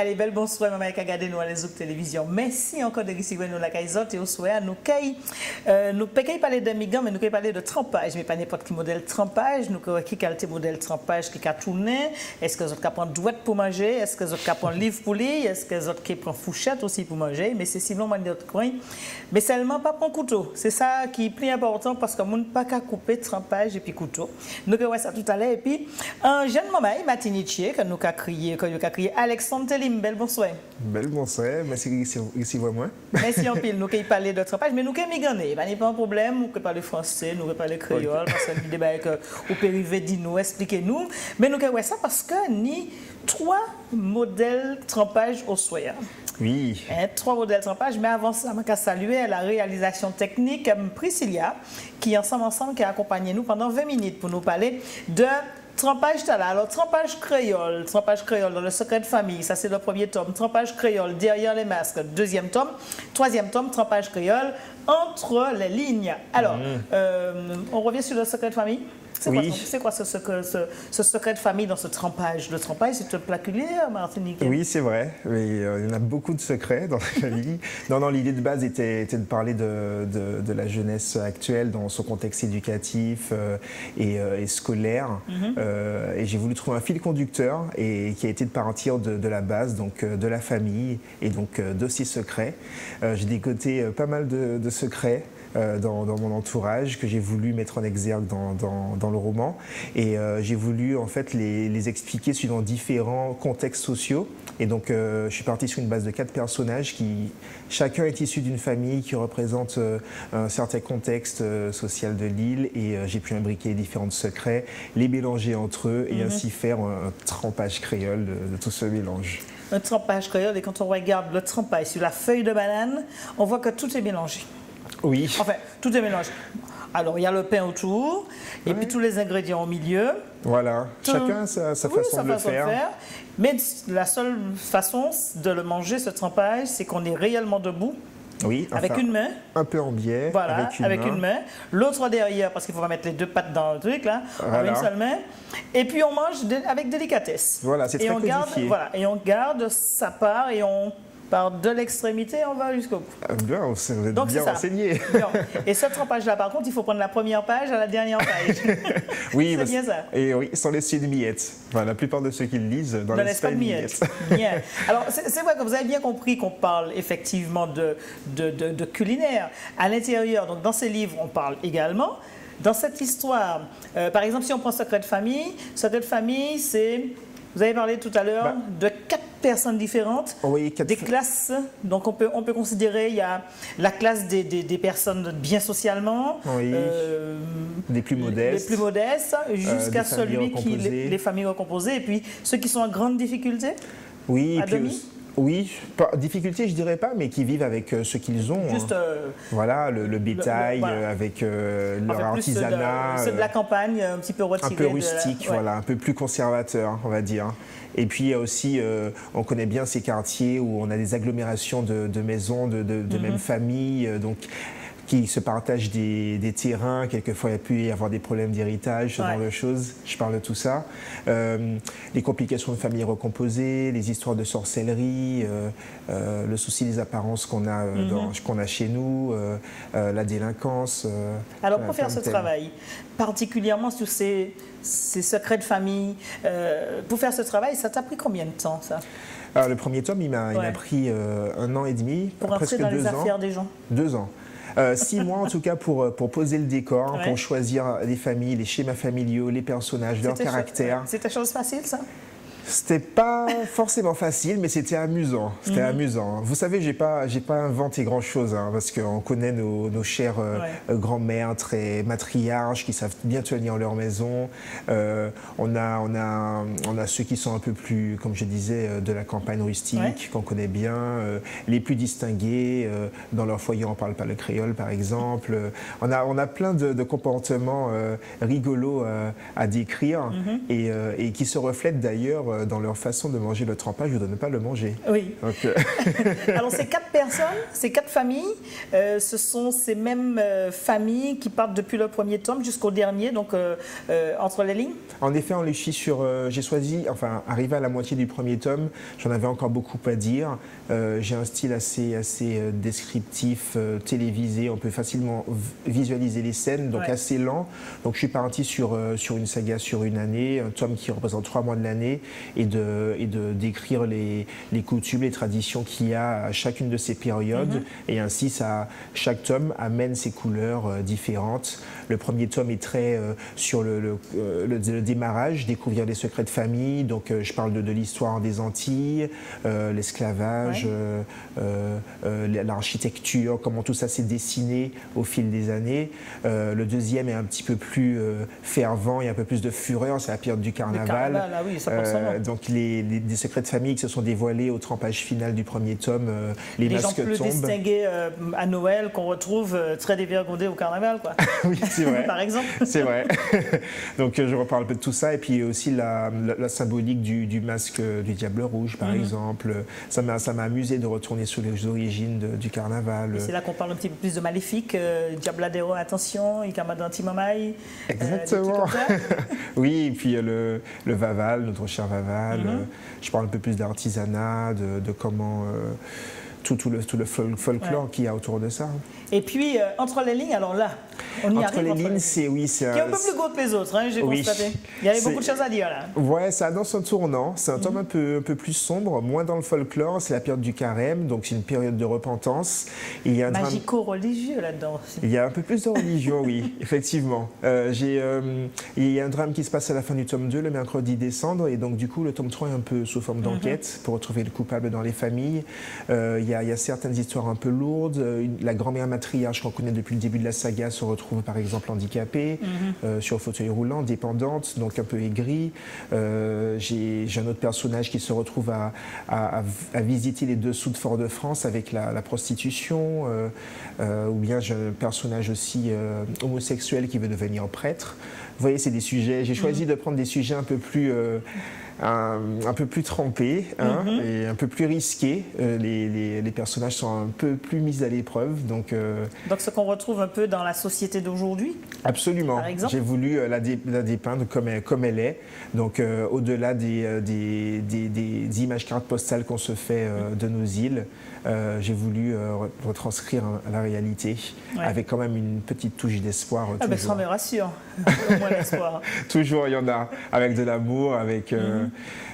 Allez, belle bonsoir, maman, qui a regardé nous à les autres télévisions. Merci encore de recevoir nous la Kaizotte et au soir. Nous pouvons parler de migrants, mais nous pouvons parler de trempage. Mais pas n'importe quel modèle trempage. Nous pouvons qui qualité modèle trempage qui a tourné. Est-ce que vous avez prendre douette pour manger? Est-ce que vous avez prendre livre pour lire? Est-ce que vous avez prendre fourchette aussi pour manger? Mais c'est sinon, dans notre coin. Mais seulement pas prendre couteau. C'est ça qui est plus important parce qu'on ne peut pas couper trempage et puis couteau. Nous pouvons voir ça tout à l'heure. Et puis, un jeune maman, Matinichier, que nous avons crié Alexandre Telim, belle bonsoir. Belle bonsoir, merci ici moi. Merci en pile, nous qui parler de trempage, mais nous qui migrants, il n'y a pas de problème, nous qui parler français, nous qui parler créole, parce que nous débat que vous pouvez dire nous, expliquez-nous, mais nous qui ouais ça parce que ni 3 modèles trempage au soya. Oui. 3 modèles trempage, mais avant ça, je saluer la réalisation technique Priscilla, qui ensemble qui a accompagné nous pendant 20 minutes pour nous parler de trempage talent. Alors, trempage créole dans le secret de famille, ça c'est le premier tome. Trempage créole derrière les masques, deuxième tome. Troisième tome, trempage créole entre les lignes. Alors, on revient sur le secret de famille. C'est quoi ce secret de famille dans ce trempage? Le trempage, c'est un plat culinaire, Martinique. Oui, c'est vrai. Mais, il y en a beaucoup de secrets dans la famille. Non, l'idée de base était de parler de la jeunesse actuelle dans son contexte éducatif et scolaire. Et j'ai voulu trouver un fil conducteur et qui a été de partir de la base, donc de la famille et donc de ses secrets. J'ai décoté pas mal de secrets. Dans mon entourage que j'ai voulu mettre en exergue dans le roman et j'ai voulu en fait les expliquer suivant différents contextes sociaux et donc je suis parti sur une base de 4 personnages qui chacun est issu d'une famille qui représente un certain contexte social de l'île et j'ai pu imbriquer différents secrets, les mélanger entre eux et ainsi faire un trempage créole de tout ce mélange. Un trempage créole et quand on regarde le trempage sur la feuille de banane, on voit que tout est mélangé. Oui. Enfin, tout est mélangé. Alors, il y a le pain autour, et puis tous les ingrédients au milieu. Voilà, chacun sa façon de le faire. Mais la seule façon de le manger, ce trempage, c'est qu'on est réellement debout. Oui, avec une main. Un peu en biais. Voilà, avec une main. L'autre derrière, parce qu'il faut mettre les 2 pattes dans le truc, là, avec une seule main. Et puis on mange avec délicatesse. Voilà, c'est très codifié. Et on garde sa part et on part de l'extrémité, on va jusqu'au bout. Bien, vous êtes bien renseigné. Et ce trempage-là, par contre, il faut prendre la première page à la dernière page. Oui, c'est bien ça. Et oui, sans laisser de miettes. Enfin, la plupart de ceux qui le lisent dans l'espace de miettes. Bien. Alors, c'est vrai que vous avez bien compris qu'on parle effectivement de culinaire. À l'intérieur, donc dans ces livres, on parle également. Dans cette histoire, par exemple, si on prend Secret de famille, c'est... Vous avez parlé tout à l'heure de 4 personnes différentes, des classes. Donc on peut considérer il y a la classe des personnes bien socialement, des plus modestes, jusqu'à celui qui les familles recomposées, et puis ceux qui sont en grande difficulté. Oui, oui, difficulté je dirais pas, mais qui vivent avec ce qu'ils ont. Juste, voilà, le bétail, avec leur artisanat. Ceux de la campagne, un petit peu retirés. Un peu rustique, voilà, un peu plus conservateur, on va dire. Et puis il y a aussi, on connaît bien ces quartiers où on a des agglomérations de maisons, de même famille, donc qui se partagent des terrains. Quelquefois, il y a pu y avoir des problèmes d'héritage, ce genre de choses. Je parle de tout ça. Les complications de familles recomposées, les histoires de sorcellerie, le souci des apparences qu'on a chez nous, la délinquance. Alors, pour faire ce travail, particulièrement sur ces secrets de famille, pour faire ce travail, ça t'a pris combien de temps, ça? Alors, le premier tome, il m'a pris 1 an et demi, pour presque 2 ans. Pour entrer dans les affaires des gens. 2 ans. 6 mois en tout cas pour poser le décor, pour choisir les familles, les schémas familiaux, les personnages, leur caractère. C'était chose facile ça? C'était pas forcément facile, mais c'était amusant. C'était amusant. Vous savez, j'ai pas inventé grand-chose, parce qu'on connaît nos chères grands-mères très matriarches qui savent bien tenir leur maison. On a ceux qui sont un peu plus, comme je disais, de la campagne rustique, qu'on connaît bien, les plus distingués. Dans leur foyer, on parle pas le créole, par exemple. On a plein de comportements rigolos à décrire et qui se reflètent d'ailleurs dans leur façon de manger le trempage ou de ne pas le manger. Oui. Donc, Alors, ces 4 personnes, ces 4 familles, ce sont ces mêmes familles qui partent depuis le premier tome jusqu'au dernier, donc entre les lignes. En effet, on les suit sur. J'ai choisi, enfin, arrivé à la moitié du premier tome, j'en avais encore beaucoup à dire. J'ai un style assez descriptif, télévisé. On peut facilement visualiser les scènes, donc assez lent. Donc, je suis parti sur une saga sur une année, un tome qui représente 3 mois de l'année, et de décrire les coutumes, les traditions qu'il y a à chacune de ces périodes. Et ainsi, chaque tome amène ses couleurs différentes. Le premier tome est très sur le démarrage, découvrir les secrets de famille. Donc, je parle de l'histoire des Antilles, l'esclavage, l'architecture, comment tout ça s'est dessiné au fil des années. Le deuxième est un petit peu plus fervent et un peu plus de fureur, c'est la période du carnaval. Ah oui, ça pense donc, des secrets de famille qui se sont dévoilés au trempage final du premier tome. Les masques gens plus tombent. distingués à Noël qu'on retrouve très dévergondés au carnaval, quoi. Oui, c'est vrai. Par exemple. C'est vrai. Donc, je reparle un peu de tout ça. Et puis aussi la symbolique du masque du Diable Rouge, par exemple. Ça m'a amusé de retourner sur les origines du carnaval. C'est là qu'on parle un petit peu plus de Maléfique, Diabladero, attention, Ikamadante Mamai. Exactement. Oui, et puis le Vaval, notre cher Vaval. Je parle un peu plus d'artisanat, de comment... tout le folklore qu'il y a autour de ça. Et puis, entre les lignes, alors là, on y arrive. Entre les lignes, c'est... Oui, qui est un peu plus gros que les autres, hein, j'ai constaté. Il y avait beaucoup de choses à dire, là. Ouais, ça annonce un tournant. C'est un tome un peu plus sombre, moins dans le folklore. C'est la période du carême, donc c'est une période de repentance. Il y a magico-religieux, là-dedans aussi. Il y a un peu plus de religion, oui, effectivement. Il y a un drame qui se passe à la fin du tome 2, le mercredi décembre, et donc du coup, le tome 3 est un peu sous forme d'enquête pour retrouver le coupable dans les familles. Il y a certaines histoires un peu lourdes. La grand-mère matriarche qu'on connaît depuis le début de la saga se retrouve par exemple handicapée, sur fauteuil roulant, dépendante, donc un peu aigrie. J'ai un autre personnage qui se retrouve à visiter les dessous de Fort-de-France avec la prostitution, ou bien j'ai un personnage aussi homosexuel qui veut devenir prêtre. Vous voyez, c'est des sujets. J'ai choisi de prendre des sujets un peu plus trempés, hein, et un peu plus risqués. Les personnages sont un peu plus mis à l'épreuve. Donc ce qu'on retrouve un peu dans la société d'aujourd'hui. Absolument. Par exemple. J'ai voulu la dépeindre comme elle est. Donc au-delà des images cartes postales qu'on se fait de nos îles, j'ai voulu retranscrire la réalité avec quand même une petite touche d'espoir. Ça me rassure, au moins l'espoir. Toujours, il y en a, avec de l'amour, avec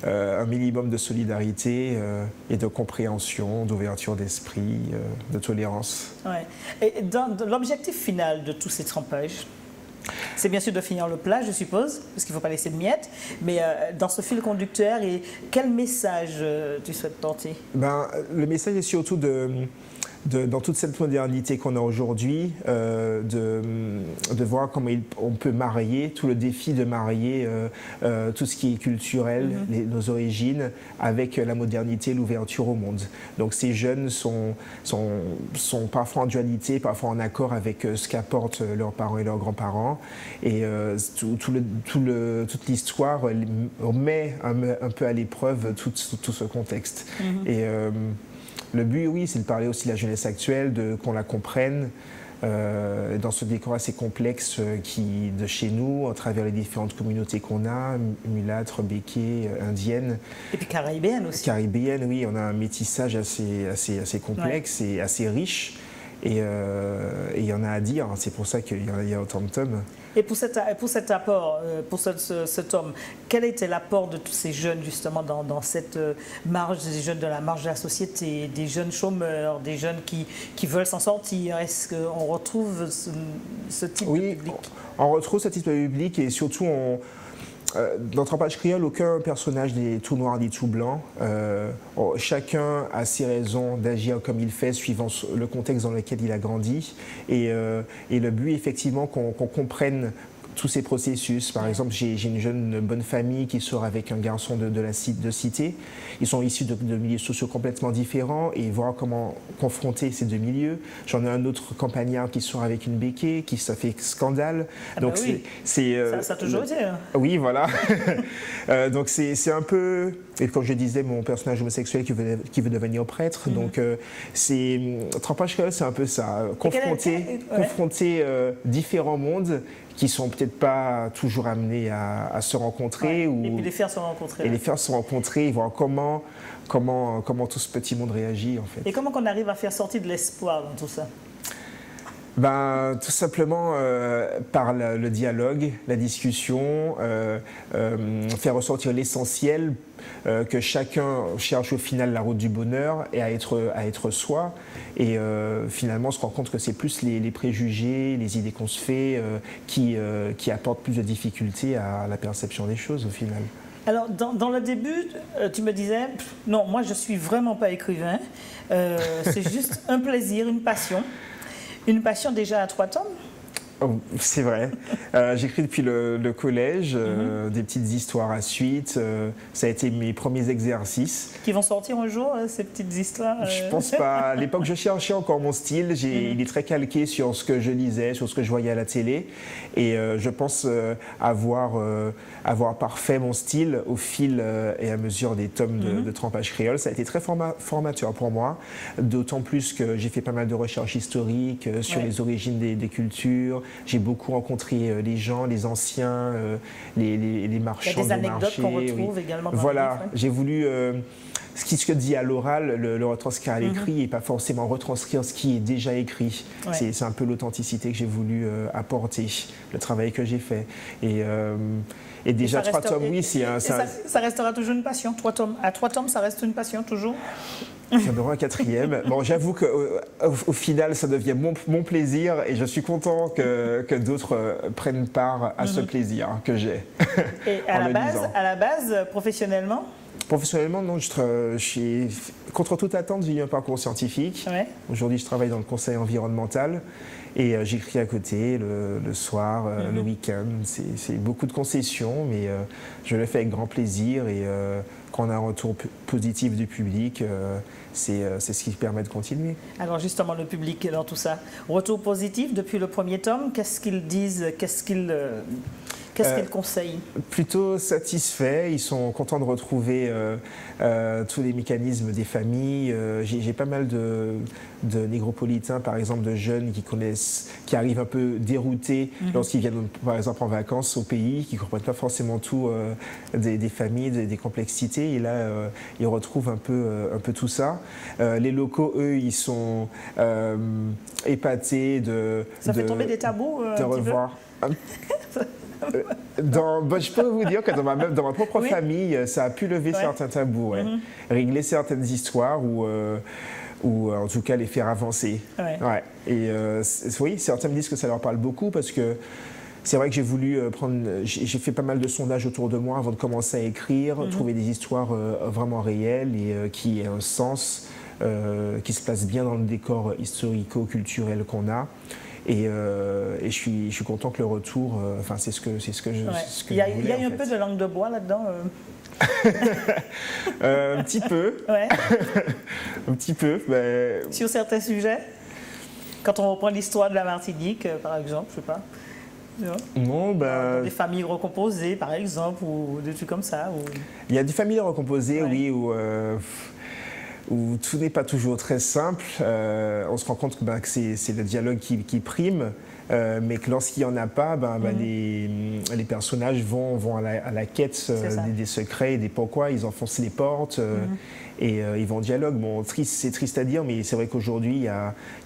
un minimum de solidarité et de compréhension, d'ouverture d'esprit, de tolérance. Ouais. Et dans l'objectif final de tous ces trempages, c'est bien sûr de finir le plat, je suppose, parce qu'il ne faut pas laisser de miettes, mais dans ce fil conducteur, quel message tu souhaites porter ? Le message est surtout dans toute cette modernité qu'on a aujourd'hui, de voir comment on peut marier, tout le défi de marier tout ce qui est culturel, nos origines, avec la modernité, l'ouverture au monde. Donc ces jeunes sont parfois en dualité, parfois en accord avec ce qu'apportent leurs parents et leurs grands-parents. Et toute l'histoire met un peu à l'épreuve tout ce contexte. Et le but, oui, c'est de parler aussi de la jeunesse actuelle, qu'on la comprenne, dans ce décor assez complexe de chez nous, à travers les différentes communautés qu'on a, mulâtres, békés, indiennes. Et puis caribéennes aussi. Caribéennes, oui, on a un métissage assez complexe et assez riche. Et il y en a à dire, c'est pour ça qu'il y a autant de tomes. Et pour cet apport, pour ce tome, quel était l'apport de tous ces jeunes justement dans cette marge, des jeunes de la marge de la société, des jeunes chômeurs, des jeunes qui veulent s'en sortir? Est-ce qu'on retrouve ce type de public? Oui, on retrouve ce type de public et surtout dans Trempage Créole, aucun personnage n'est tout noir ni tout blanc. Chacun a ses raisons d'agir comme il fait, suivant le contexte dans lequel il a grandi. Et le but, effectivement, qu'on comprenne tous ces processus. Par exemple, j'ai une jeune bonne famille qui sort avec un garçon de cité. Ils sont issus de milieux sociaux complètement différents et voir comment confronter ces deux milieux. J'en ai un autre campagnard qui sort avec une béquée, ça fait scandale. Donc ça a toujours été. Oui, voilà. Donc c'est un peu, et comme je disais, mon personnage homosexuel qui veut devenir prêtre. Donc Trempage créole, c'est un peu ça. Confronter différents mondes qui sont peut-être pas toujours amenés à se rencontrer. Et puis les faire se rencontrer. Et les faire se rencontrer, voir comment tout ce petit monde réagit en fait. Et comment qu'on arrive à faire sortir de l'espoir dans tout ça? Tout simplement par le dialogue, la discussion, faire ressortir l'essentiel, que chacun cherche au final la route du bonheur et à être soi. Et finalement, on se rend compte que c'est plus les préjugés, les idées qu'on se fait qui apportent plus de difficultés à la perception des choses au final. Alors, dans le début, tu me disais, non, moi je suis vraiment pas écrivain, c'est juste un plaisir, une passion. Une passion déjà à 3 tomes? Oh, c'est vrai. J'écris depuis le collège, des petites histoires à suite. Ça a été mes premiers exercices. Qui vont sortir un jour, ces petites histoires Je pense pas. À l'époque, je cherchais encore mon style. Il est très calqué sur ce que je lisais, sur ce que je voyais à la télé. Et je pense avoir parfait mon style au fil et à mesure des tomes de Trempage créole. Ça a été très formateur pour moi. D'autant plus que j'ai fait pas mal de recherches historiques sur les origines des cultures. J'ai beaucoup rencontré les gens, les anciens, les marchands. Il y a des anecdotes qu'on retrouve également dans voilà, le livre. J'ai voulu ce qui se dit à l'oral, le retranscrire à l'écrit et pas forcément retranscrire ce qui est déjà écrit. Ouais. C'est un peu l'authenticité que j'ai voulu apporter, le travail que j'ai fait. Et déjà 3 tomes, oui, c'est un... Ça restera toujours une passion, 3 tomes. À 3 tomes, ça reste une passion, toujours? Il y en aura un 4e. Bon, j'avoue qu'au final, ça devient mon plaisir et je suis content que d'autres prennent part à ce plaisir que j'ai. Et à la base, professionnellement? Professionnellement, non, contre toute attente, j'ai eu un parcours scientifique. Ouais. Aujourd'hui, je travaille dans le conseil environnemental et j'écris à côté le soir, le week-end. C'est beaucoup de concessions, mais je le fais avec grand plaisir et quand on a un retour positif du public, c'est ce qui permet de continuer. Alors justement, le public dans tout ça, retour positif depuis le premier tome, qu'est-ce qu'ils disent, qu'est-ce qu'ils conseillent? Plutôt satisfaits, ils sont contents de retrouver tous les mécanismes des familles. J'ai pas mal de négropolitains, par exemple, de jeunes qui arrivent un peu déroutés lorsqu'ils viennent, par exemple, en vacances au pays, qui ne comprennent pas forcément tout des familles, des complexités. Et là, ils retrouvent un peu tout ça. Les locaux, eux, ils sont épatés Ça fait tomber des tabous de revoir. Je peux vous dire que dans ma propre famille, ça a pu lever certains tabous, régler certaines histoires ou en tout cas les faire avancer. Ouais. Et oui, certains me disent que ça leur parle beaucoup parce que c'est vrai que j'ai voulu j'ai fait pas mal de sondages autour de moi avant de commencer à écrire, trouver des histoires vraiment réelles et qui aient un sens, qui se placent bien dans le décor historico-culturel qu'on a. Et je suis content que le retour, c'est ce que je Il y a eu un peu de langue de bois là-dedans un petit peu. Ouais. Un petit peu. Mais... Sur certains sujets? Quand on reprend l'histoire de la Martinique, par exemple, je sais pas. Non, des familles recomposées, par exemple, ou des trucs comme ça. Il y a des familles recomposées, oui, où tout n'est pas toujours très simple. On se rend compte que c'est le dialogue qui prime, mais que lorsqu'il n'y en a pas, les personnages vont à la quête des secrets et des pourquoi. Ils enfoncent les portes et ils vont au dialogue. Bon, c'est triste à dire, mais c'est vrai qu'aujourd'hui, il y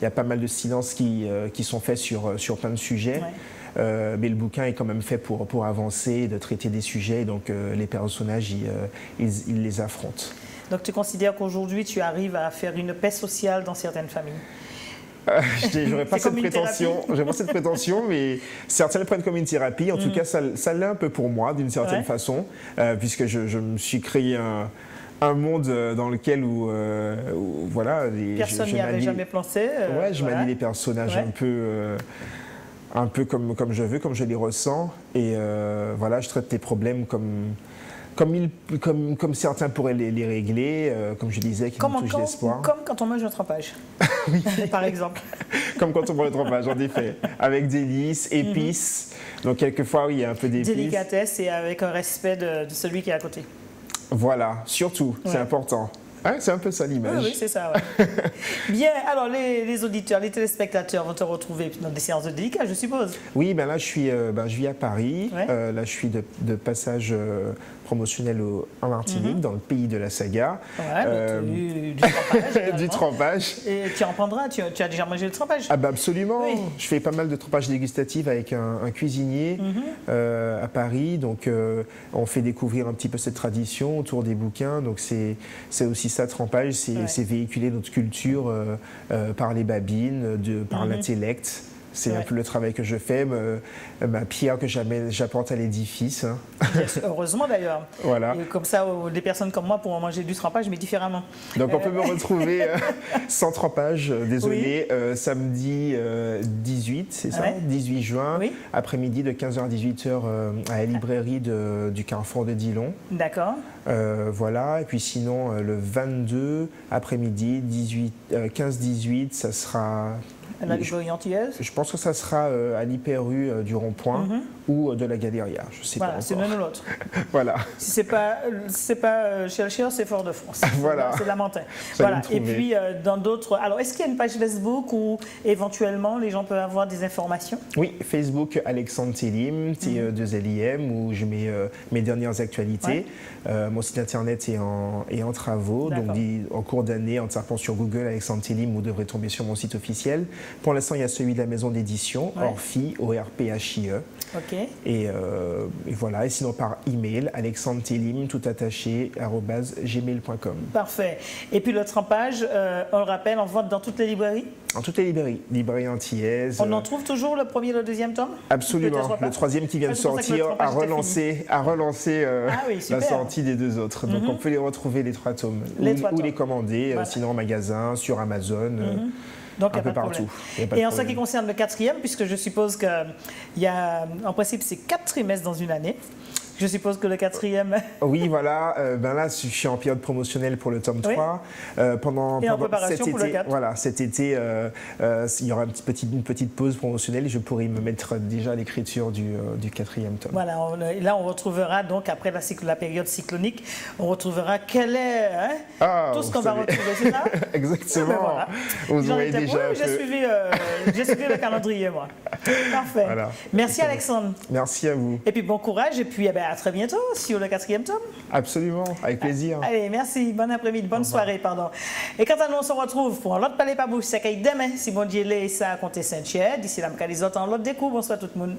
a pas mal de silences qui sont faits sur plein de sujets. Ouais. Mais le bouquin est quand même fait pour avancer, de traiter des sujets, donc les personnages, ils les affrontent. Donc tu considères qu'aujourd'hui, tu arrives à faire une paix sociale dans certaines familles? J'aurais pas cette prétention, mais certains le prennent comme une thérapie. En tout cas, ça l'est un peu pour moi, d'une certaine façon, puisque je me suis créé un monde dans lequel personne n'y avait jamais pensé. Je manie les personnages un peu comme je veux, comme je les ressens. Et voilà, je traite les problèmes comme certains pourraient les régler, comme je disais, qui me touchent l'espoir. Comme quand on mange un trempage, par exemple. Comme quand on mange le trempage, en effet. Avec délices, épices. Donc quelquefois, oui, il y a un peu d'épices. Délicatesse et avec un respect de celui qui est à côté. Voilà, surtout, c'est important. Hein, c'est un peu ça l'image. Oui, c'est ça. Ouais. Bien, alors les auditeurs, les téléspectateurs vont te retrouver dans des séances de dédicace, je suppose. Oui, ben là je vis à Paris. Ouais. Là je suis de passage promotionnel en Martinique, dans le pays de la saga. Ouais, du trempage. Du trempage. Et tu en prendras, tu as déjà mangé le trempage? Ah bah absolument. Oui. Je fais pas mal de trempage dégustatif avec un cuisinier à Paris. Donc on fait découvrir un petit peu cette tradition autour des bouquins. Donc c'est aussi ça, trempage, c'est véhiculer notre culture par les babines, par l'intellect. C'est un peu le travail que je fais, ma pierre que j'apporte à l'édifice. Hein. Heureusement d'ailleurs. Voilà. Et comme ça, des personnes comme moi pourront manger du trempage, mais différemment. Donc on peut me retrouver sans trempage, désolé, samedi 18, c'est ça, 18 juin, après-midi de 15h à 18h à la librairie du Carrefour de Dillon. D'accord. Voilà, et puis sinon le 22 après-midi, 15-18, ça sera... La librairie antillaise. Je pense que ça sera à l'hyper-rue du Rond-Point ou de la Galéria, je sais pas encore. C'est l'un ou l'autre. Voilà. Si c'est pas Chelcher, c'est Fort-de-France. Voilà. C'est Lamentin. Voilà. Et puis dans d'autres. Alors, est-ce qu'il y a une page Facebook où éventuellement les gens peuvent avoir des informations? Oui, Facebook Alexandre Télim, T2LIM, où je mets mes dernières actualités. Mon site internet est en travaux, donc en cours d'année, en tapant sur Google Alexandre Télim, vous devrez tomber sur mon site officiel. Pour l'instant, il y a celui de la maison d'édition, Orphi, ORPHIE. Ok. Et voilà, et sinon par email, alexandretélim, tout attaché, @gmail.com. Parfait. Et puis le trempage, on le rappelle, en vente dans toutes les librairies? En toutes les librairies antillaises. On en trouve toujours le premier et le deuxième tome? Absolument. Le troisième qui vient de sortir a relancé la sortie des deux autres. Donc on peut les retrouver, les 3 tomes. Ou les commander, sinon en magasin, sur Amazon. Donc, un peu partout. Et en ce qui concerne le 4e, puisque je suppose qu'il y a, en principe, c'est 4 trimestres dans une année. Je suppose que le 4e... Oui, voilà. Là, je suis en période promotionnelle pour le tome 3. Pendant en préparation cet pour été, le 4. Voilà, cet été, il y aura une petite pause promotionnelle et je pourrai me mettre déjà à l'écriture du 4e tome. Voilà, là, on retrouvera, donc, après la période cyclonique, on retrouvera quel est tout ce qu'on va retrouver, c'est ça? Exactement. Ben voilà. Vous voyez déjà j'ai suivi le calendrier, moi. Parfait. Voilà. Merci, Alexandre. Merci à vous. Et puis, bon courage. Et puis, à très bientôt sur le 4e tome. Absolument, avec plaisir. Allez, merci. Bon après-midi, bonne soirée, pardon. Et quant à nous, on se retrouve pour un autre Palais pas bouche, c'est demain, si bon Dieu l'est, ça a compté Saint-Cher. D'ici là, les autres en l'autre découvre. Bonsoir tout le monde.